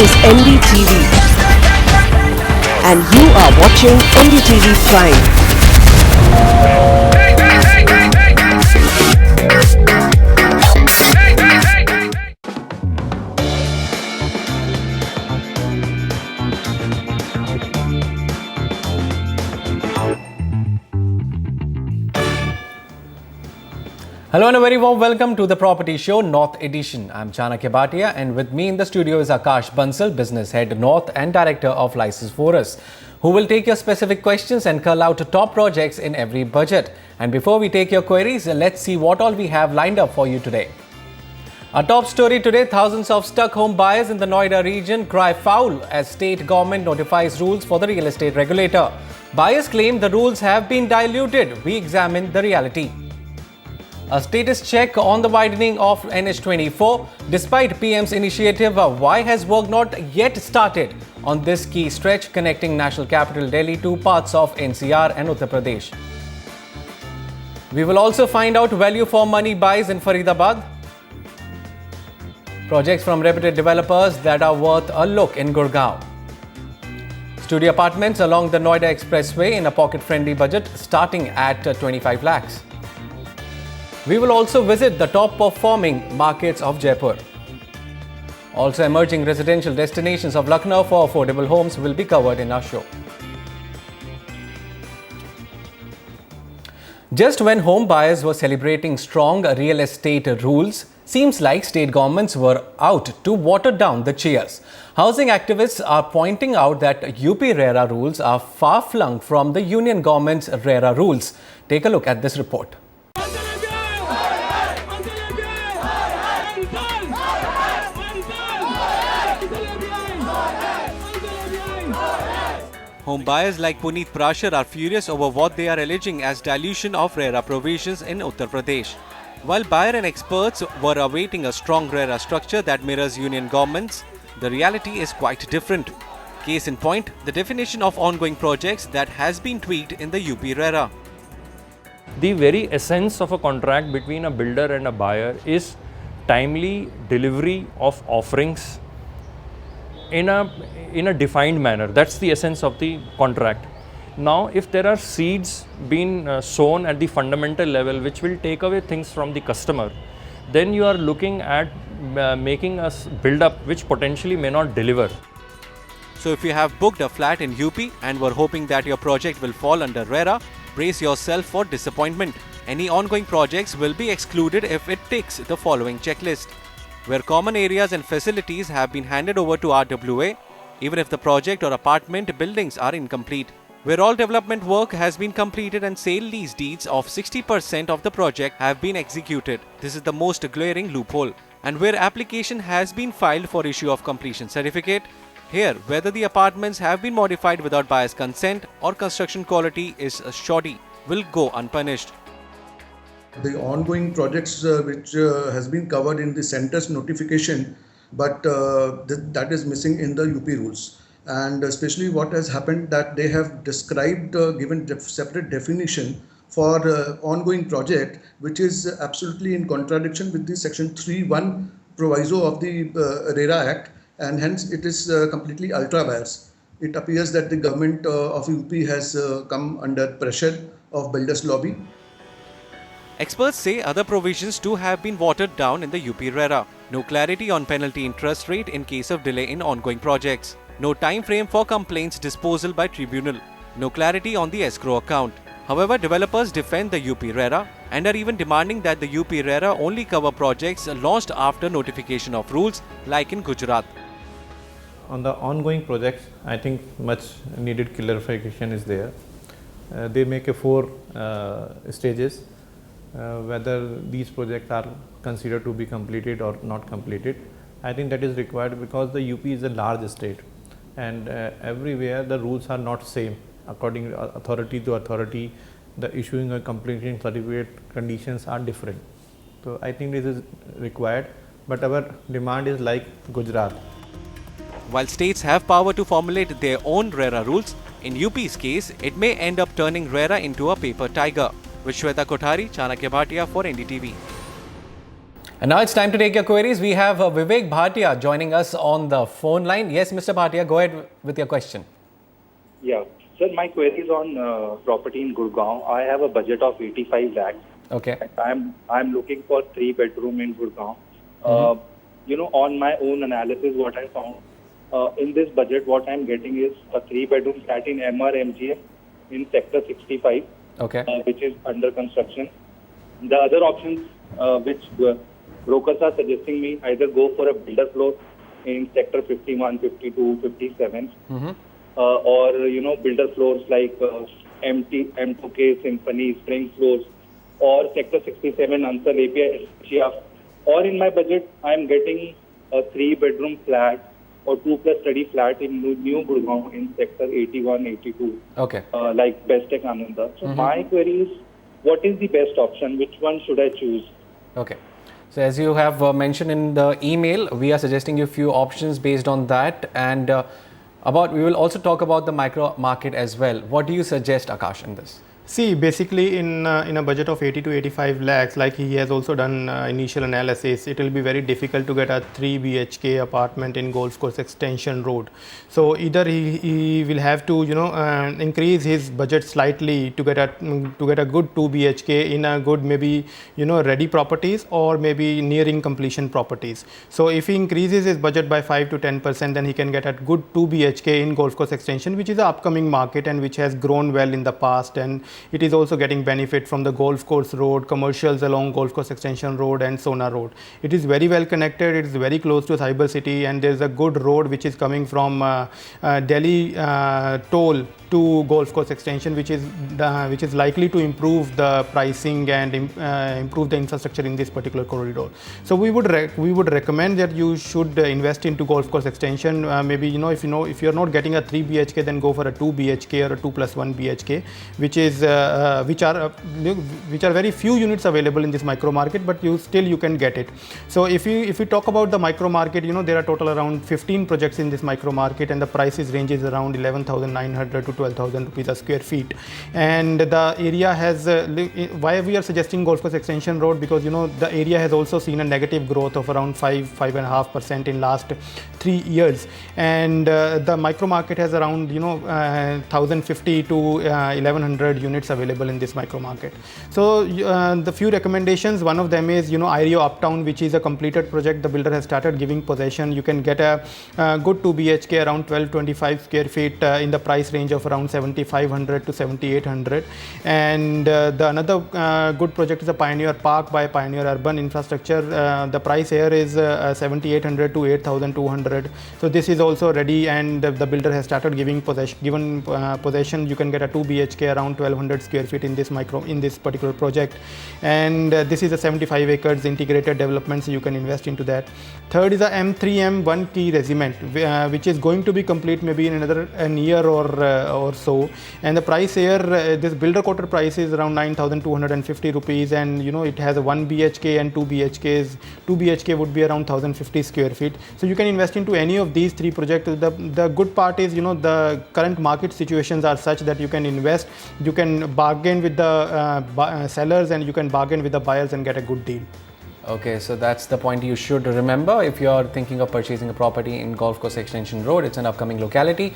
is NDTV and you are watching NDTV Prime. Hello and a very warm welcome to the Property Show North Edition. I'm Chanakya Bhatia and with me in the studio is Akash Bansal, Business Head North and Director of License Forus, who will take your specific questions and call out top projects in every budget. And before we take your queries, let's see what all we have lined up for you today. Our top story today, thousands of stuck home buyers in the Noida region cry foul as state government notifies rules for the real estate regulator. Buyers claim the rules have been diluted. We examine the reality. A status check on the widening of NH24. Despite PM's initiative, why has work not yet started on this key stretch connecting national capital Delhi to parts of NCR and Uttar Pradesh? We will also find out value for money buys in Faridabad. Projects from reputed developers that are worth a look in Gurgaon. Studio apartments along the Noida Expressway in a pocket-friendly budget starting at 25 lakhs. We will also visit the top-performing markets of Jaipur. Also, emerging residential destinations of Lucknow for affordable homes will be covered in our show. Just when home buyers were celebrating strong real estate rules, seems like state governments were out to water down the cheers. Housing activists are pointing out that UP RERA rules are far-flung from the union government's RERA rules. Take a look at this report. Home buyers like Puneet Prashar are furious over what they are alleging as dilution of RERA provisions in Uttar Pradesh. While buyer and experts were awaiting a strong RERA structure that mirrors union governments, the reality is quite different. Case in point, the definition of ongoing projects that has been tweaked in the UP RERA. The very essence of a contract between a builder and a buyer is timely delivery of offerings in a defined manner. That's the essence of the contract. Now, if there are seeds being sown at the fundamental level which will take away things from the customer, then you are looking at making us build up which potentially may not deliver. So if you have booked a flat in UP and were hoping that your project will fall under RERA, brace yourself for disappointment. Any ongoing projects will be excluded if it ticks the following checklist, where common areas and facilities have been handed over to RWA, even if the project or apartment buildings are incomplete, where all development work has been completed and sale lease deeds of 60% of the project have been executed. This is the most glaring loophole. And where application has been filed for issue of completion certificate, here whether the apartments have been modified without buyer's consent or construction quality is shoddy will go unpunished. The ongoing projects which has been covered in the center's notification, but that is missing in the UP rules. And especially what has happened that they have described, given separate definition for ongoing project, which is absolutely in contradiction with the section 3(1) proviso of the RERA Act, and hence it is completely ultra bias. It appears that the government of UP has come under pressure of builders' lobby. Experts say other provisions too have been watered down in the UP RERA. No clarity on penalty interest rate in case of delay in ongoing projects. No time frame for complaints disposal by tribunal. No clarity on the escrow account. However, developers defend the UP RERA and are even demanding that the UP RERA only cover projects launched after notification of rules like in Gujarat. On the ongoing projects, I think much needed clarification is there. They make a 4 stages. Whether these projects are considered to be completed or not completed. I think that is required because the UP is a large state and everywhere the rules are not same. According to authority to authority, the issuing a completion certificate conditions are different. So I think this is required, but our demand is like Gujarat. While states have power to formulate their own RERA rules, in UP's case, it may end up turning RERA into a paper tiger. With Shweta Kothari, Chanakya Bhatia for NDTV. And now it's time to take your queries. We have Vivek Bhatia joining us on the phone line. Yes, Mr. Bhatia, go ahead with your question. Yeah. Sir, my query is on property in Gurgaon. I have a budget of 85 lakhs. Okay. I'm looking for 3-bedroom in Gurgaon. On my own analysis, what I found in this budget, what I'm getting is a 3-bedroom flat in MRMGF in Sector 65, Okay. which is under construction. The other options which brokers are suggesting me either go for a builder floor in Sector 51, 52, 57, or builder floors like M2K, Symphony, Spring floors, or Sector 67, Ansar, API, Asia. Or in my budget, I'm getting a 3-bedroom flat or 2+ study flat in New Gurgaon in Sector 81, 82, Okay. like Bestech Ananda. So my query is, what is the best option? Which one should I choose? Okay. So as you have mentioned in the email, we are suggesting you a few options based on that, and we will also talk about the micro market as well. What do you suggest, Akash, in this? See, basically in a budget of 80 to 85 lakhs, like he has also done initial analysis, it will be very difficult to get a 3 BHK apartment in Golf Course Extension Road. So either he will have to increase his budget slightly to get a good 2 BHK in a good maybe ready properties or maybe nearing completion properties. So if he increases his budget by 5 to 10%, then he can get a good 2 BHK in Golf Course Extension, which is an upcoming market and which has grown well in the past, and it is also getting benefit from the Golf Course Road, commercials along Golf Course Extension Road and Sona Road. It is very well connected, it is very close to Cyber City, and there is a good road which is coming from Delhi toll to Golf Course Extension, which is likely to improve the pricing and improve the infrastructure in this particular corridor. So we would recommend that you should invest into Golf Course Extension. Maybe if you're not getting a 3 BHK, then go for a 2 BHK or a 2+1 BHK, which are very few units available in this micro market, but you can get it. So if we talk about the micro market, there are total around 15 projects in this micro market, and the prices ranges around 11,900 to 12,000 rupees a square feet. And the area has why we are suggesting Golf Course Extension Road, because the area has also seen a negative growth of around 5.5% in last 3 years, and the micro market has around 1,050 to 1,100 units available in this micro market. So the few recommendations, one of them is Aereo Uptown, which is a completed project. The builder has started giving possession. You can get a good 2 BHK around 1225 square feet in the price range of around 7,500 to 7,800. And the another good project is a Pioneer Park by Pioneer Urban Infrastructure. The price here is 7,800 to 8,200. So this is also ready, and the builder has started giving possession. You can get a 2 BHK around 1,200 square feet in this particular project, and this is a 75 acres integrated development, so you can invest into that. Third is a M3M 1 key regiment, which is going to be complete maybe in another year or so, and the price here, this builder quarter price is around 9,250 rupees, and it has a 1 BHK and 2 BHKs. 2 BHK would be around 1,050 square feet. So you can invest into any of these 3 projects. The good part is the current market situations are such that you can invest, you can bargain with the sellers, and you can bargain with the buyers and get a good deal. Okay, so that's the point you should remember if you're thinking of purchasing a property in Golf Course Extension Road. It's an upcoming locality.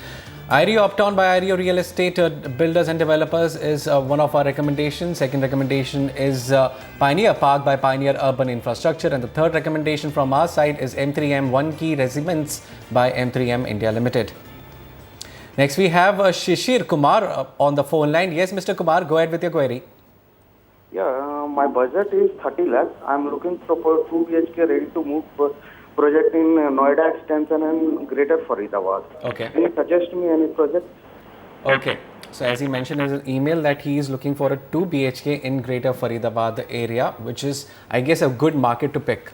Aereo Uptown by Aereo Real Estate Builders and Developers is one of our recommendations. Second recommendation is Pioneer Park by Pioneer Urban Infrastructure, and the third recommendation from our side is M3M 1 Key Residence by M3M India Limited. Next we have Shishir Kumar on the phone line. Yes, Mr. Kumar, go ahead with your query. Yeah, my budget is 30 lakhs. I'm looking for 2 BHK ready to move project in Noida Extension and Greater Faridabad. Okay. Can you suggest me any project? Okay. So as he mentioned in his email that he is looking for a 2 BHK in Greater Faridabad area, which is, I guess, a good market to pick.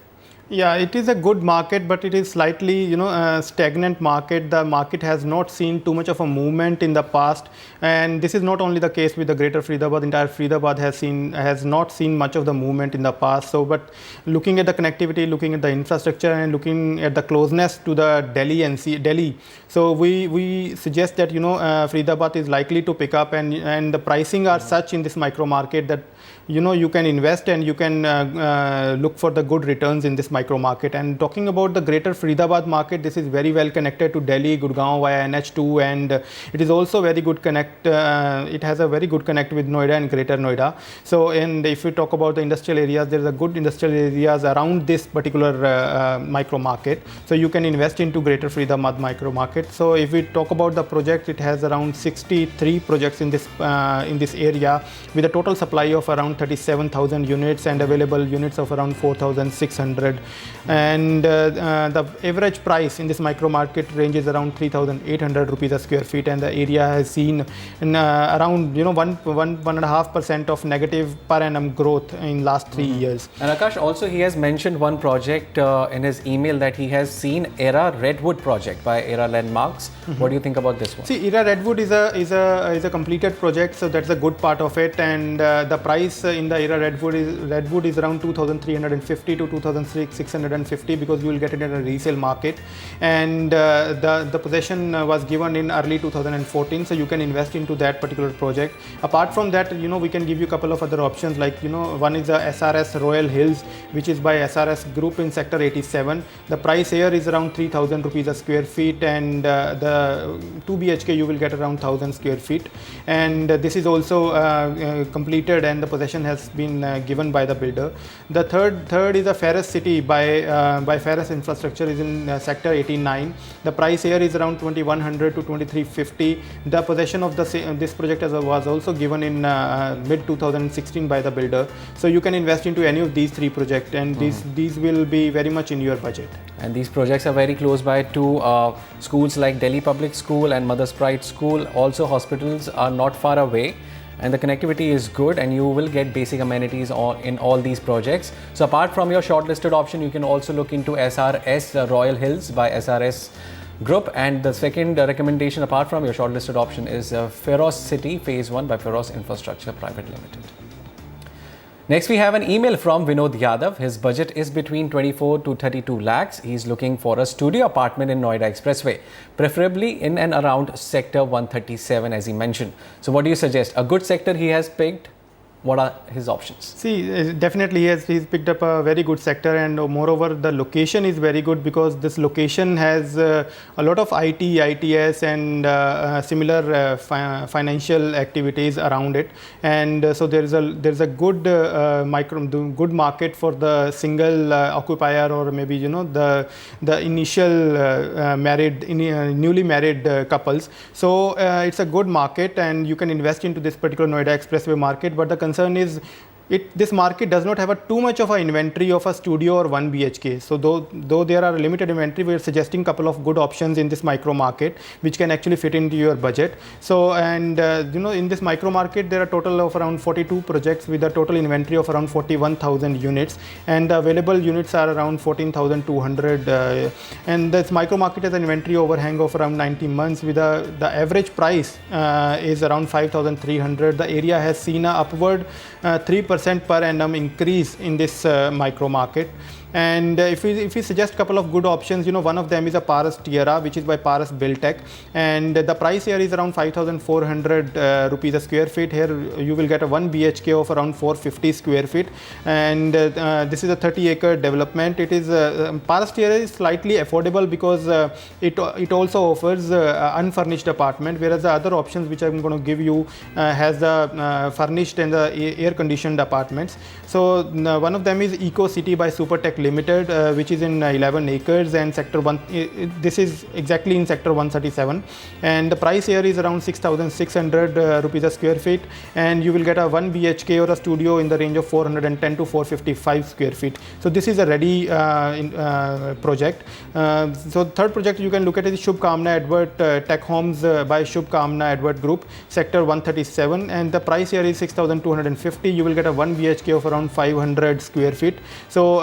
Yeah, it is a good market, but it is slightly, stagnant market. The market has not seen too much of a movement in the past, and this is not only the case with the Greater Faridabad. Entire Faridabad has not seen much of the movement in the past. So, but looking at the connectivity, looking at the infrastructure, and looking at the closeness to the Delhi, so we suggest that Faridabad is likely to pick up, and the pricing are such in this micro market that you can invest and you can look for the good returns in this micro market. And talking about the Greater Faridabad market, this is very well connected to Delhi, Gurgaon via NH2, and it is also very good connect. It has a very good connect with Noida and Greater Noida. So, and if you talk about the industrial areas, there is a good industrial areas around this particular micro market. So you can invest into Greater Faridabad micro market. So if we talk about the project, it has around 63 projects in this area with a total supply of around 37,000 units and available units of around 4,600, and the average price in this micro market ranges around 3,800 rupees a square feet, and the area has seen around 1.5% of negative per annum growth in last 3 years. And Akash, also he has mentioned one project in his email that he has seen Era Redwood project by Era Landmarks. What do you think about this one? See, Era Redwood is a completed project, so that's a good part of it, and the price in the Era Redwood is around 2,350 to 2,650 because you will get it in a resale market, and the possession was given in early 2014, so you can invest into that particular project. Apart from that, we can give you a couple of other options, like one is the SRS Royal Hills, which is by SRS Group in Sector 87. The price here is around 3,000 rupees a square feet, and the 2 BHK you will get around 1,000 square feet, and this is also completed and the possession has been given by the builder. The third is a Ferris City by Ferris Infrastructure, is in Sector 89. The price here is around 2,100 to 2,350. The possession of this project was also given in mid 2016 by the builder. So you can invest into any of these 3 projects, and these will be very much in your budget. And these projects are very close by to schools like Delhi Public School and Mother's Pride School. Also, hospitals are not far away, and the connectivity is good, and you will get basic amenities in all these projects. So apart from your shortlisted option, you can also look into SRS Royal Hills by SRS Group, and the second recommendation apart from your shortlisted option is Feroz City Phase 1 by Feroz Infrastructure Private Limited. Next, we have an email from Vinod Yadav. His budget is between 24 to 32 lakhs. He's looking for a studio apartment in Noida Expressway, preferably in and around Sector 137, as he mentioned. So what do you suggest? A good sector he has picked. What are his options? See, definitely he's picked up a very good sector, and moreover the location is very good because this location has a lot of IT, ITS and similar financial activities around it, and so there's a good good market for the single occupier, or maybe the initial newly married couples. So it's a good market, and you can invest into this particular Noida Expressway market. But the concern is this market does not have too much of an inventory of a studio or 1 BHK. So though there are limited inventory, we are suggesting a couple of good options in this micro market which can actually fit into your budget. So, and in this micro market there are total of around 42 projects with a total inventory of around 41,000 units, and the available units are around 14,200, and this micro market has an inventory overhang of around 90 months with the average price is around 5,300. The area has seen a upward 3% per annum increase in this micro market. And if we suggest a couple of good options, one of them is a Paras Tierra, which is by Paras Buildtech, and the price here is around 5,400 rupees a square feet. Here you will get a 1 BHK of around 450 square feet, and this is a 30-acre development. It is Paras Tierra is slightly affordable because it also offers unfurnished apartment, whereas the other options which I'm going to give you has the furnished and the air-conditioned apartments. So one of them is Eco City by Supertech Limited, which is in 11 acres and Sector 1. This is exactly in Sector 137, and the price here is around 6,600 rupees a square feet, and you will get a 1 BHK or a studio in the range of 410 to 455 square feet. So this is a ready project. So third project you can look at is Shubh Kamna Edward Tech Homes by Shubh Kamna Edward Group, Sector 137, and the price here is 6,250. You will get a 1 BHK of around 500 square feet. So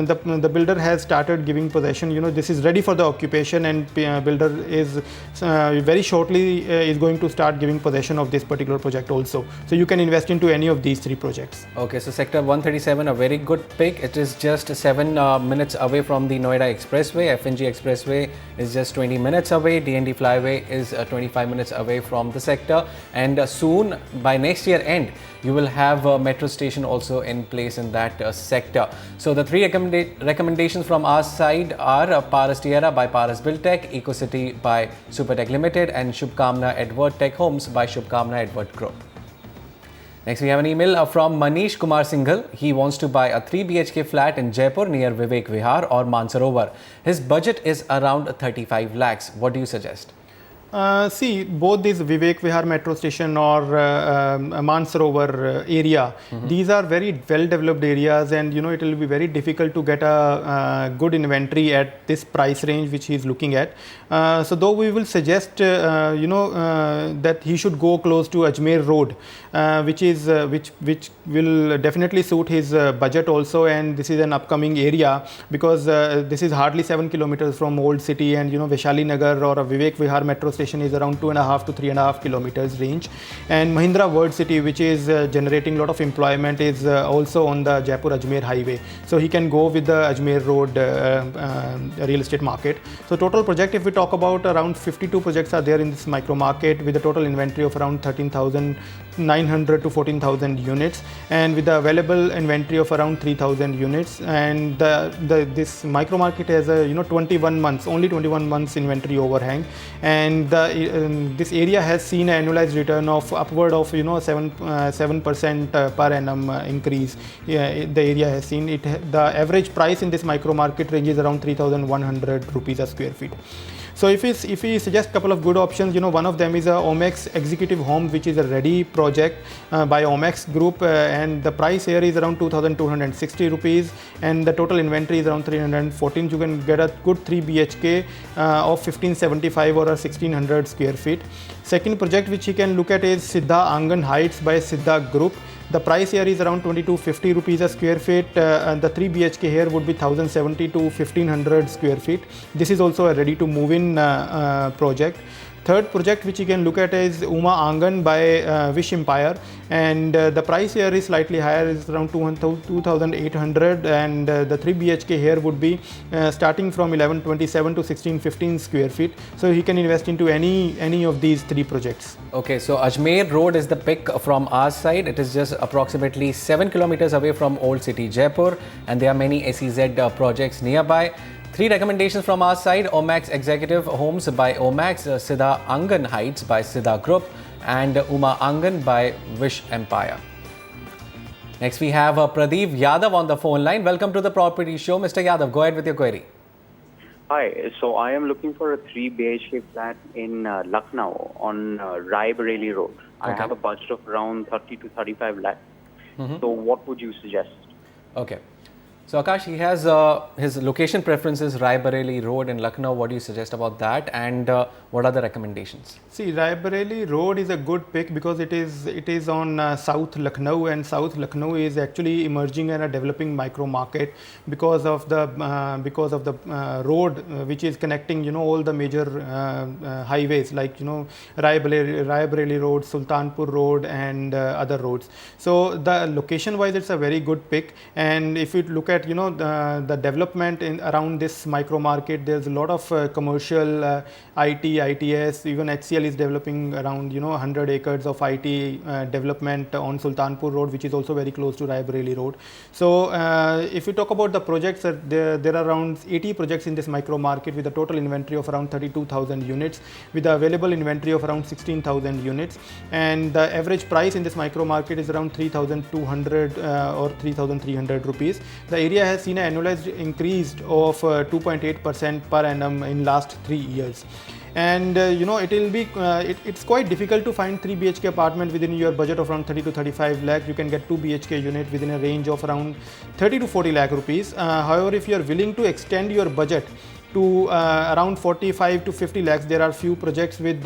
the builder has started giving possession. This is ready for the occupation, and builder is very shortly is going to start giving possession of this particular project also. So you can invest into any of these 3 projects. Okay, so sector 137, a very good pick. It is just 7 minutes away from the Noida Expressway. FNG Expressway is just 20 minutes away. DND Flyway is 25 minutes away from the sector, and soon by next year end you will have a metro station also in place in that sector. So the 3 recommendations from our side are Paras Tierra by Paras Buildtech, EcoCity by Supertech Limited, and Shubkamna Edward Tech Homes by Shubkamna Edward Group. Next, we have an email from Manish Kumar Singhal. He wants to buy a 3 BHK flat in Jaipur near Vivek Vihar or Mansarovar. His budget is around 35 lakhs. What do you suggest? See, both these Vivek Vihar metro station or Mansarovar area, these are very well developed areas, and it will be very difficult to get a good inventory at this price range which he is looking at. So though we will suggest that he should go close to Ajmer Road, which will definitely suit his budget also, and this is an upcoming area because this is hardly 7 kilometers from Old City, and Vaishali Nagar or a Vivek Vihar metro station is around 2.5 to 3.5 kilometers range, and Mahindra World City, which is generating a lot of employment, is also on the Jaipur Ajmer highway, so he can go with the Ajmer Road real estate market. So total project, if we talk about, around 52 projects are there in this micro market with a total inventory of around 13,900 to 14,000 units, and with the available inventory of around 3,000 units, and this micro market has a 21 months inventory overhang, and this area has seen an annualized return of upward of 7% per annum increase. The area has seen it. The average price in this micro market ranges around 3,100 rupees a square feet. So if we suggest a couple of good options, one of them is a Omax Executive Home, which is a ready project by Omax Group, and the price here is around 2,260 rupees, and the total inventory is around 314. You can get a good 3 BHK of 1575 or a 1600 square feet. Second project which you can look at is Siddha Angan Heights by Siddha Group. The price here is around 2250 rupees a square feet, and the 3 BHK here would be 1070 to 1500 square feet. This is also a ready to move in project. Third project which you can look at is Uma Angan by Wish Empire, and the price here is slightly higher, is around 2,800, and the 3 BHK here would be starting from 1127 to 1615 square feet. So he can invest into any of these 3 projects. Okay, so Ajmer Road is the pick from our side. It is just approximately 7 kilometers away from Old City, Jaipur, and there are many SEZ projects nearby. 3 recommendations from our side: Omax Executive Homes by Omax, Siddha Angan Heights by Siddha Group, and Uma Angan by Wish Empire. Next, we have Pradeep Yadav on the phone line. Welcome to the Property Show. Mr. Yadav, go ahead with your query. Hi, so I am looking for a 3 BHK flat in Lucknow on Rai Bareli Road. I have a budget of around 30 to 35 lakhs. So what would you suggest? Okay. So Akash, he has his location preferences Rai Bareli Road in Lucknow. What do you suggest about that, and what are the recommendations? See, Rai Bareli Road is a good pick because it is on South Lucknow, and South Lucknow is actually emerging and a developing micro market because of the road which is connecting all the major highways like Rai Bareli Road, Sultanpur Road, and other roads. So the location wise, it's a very good pick, and if you look at the development around this micro market, there's a lot of commercial IT, ITS, even HCL is developing around 100 acres of IT development on Sultanpur Road, which is also very close to Rai Bareli Road. So if you talk about the projects, there are around 80 projects in this micro market with a total inventory of around 32,000 units, with the available inventory of around 16,000 units, and the average price in this micro market is around 3,200 or 3,300 rupees. The area has seen an annualized increase of 2.8% per annum in last 3 years. And it's quite difficult to find 3 BHK apartment within your budget of around 30 to 35 lakh. You can get 2 BHK unit within a range of around 30 to 40 lakh rupees. However, if you are willing to extend your budget, to around 45 to 50 lakhs. There are few projects with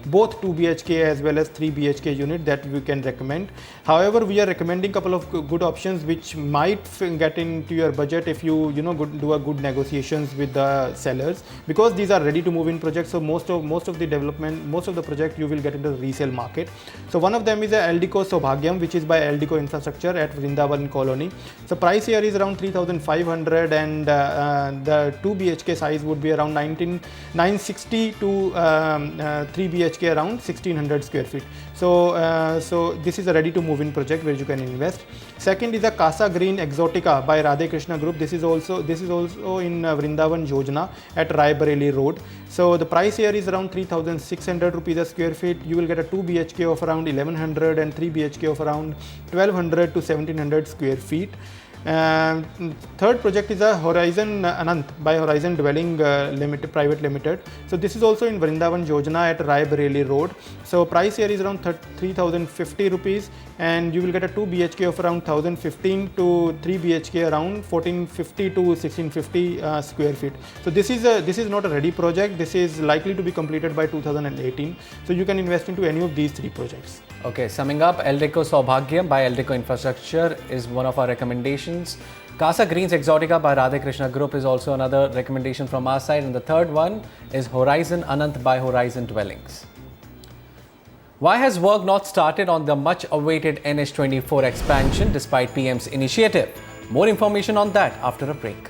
both 2 BHK as well as 3 BHK unit that we can recommend. However, we are recommending couple of good options which might get into your budget if you do a good negotiations with the sellers, because these are ready to move in projects. So most of the project you will get into the resale market. So one of them is a Eldico Sobhagyam, which is by Eldico Infrastructure at Vrindavan Colony. So price here is around 3,500 and the 2 BHK size would be around 960 to 3 BHK around 1600 square feet. So this is a ready to move in project where you can invest. Second is a Casa Green Exotica by Radhe Krishna Group. This is also in Vrindavan Yojana at Raebareli Road. So the price here is around 3,600 rupees a square feet. You will get a 2 BHK of around 1100 and 3 BHK of around 1200 to 1700 square feet. Third project is a Horizon Anant by Horizon Dwelling Private Limited. So this is also in Vrindavan Yojana at Raebareli Road. So price here is around 3,050 rupees and you will get a 2 BHK of around 1,015 to 3 BHK around 1,450 to 1,650 square feet. So this is not a ready project. This is likely to be completed by 2018. So you can invest into any of these three projects. Okay, summing up, Eldico Saubhagyam by Eldico Infrastructure is one of our recommendations. Casa Greens Exotica by Radhe Krishna Group is also another recommendation from our side. And the third one is Horizon Anant by Horizon Dwellings. Why has work not started on the much awaited NH24 expansion despite PM's initiative? More information on that after a break.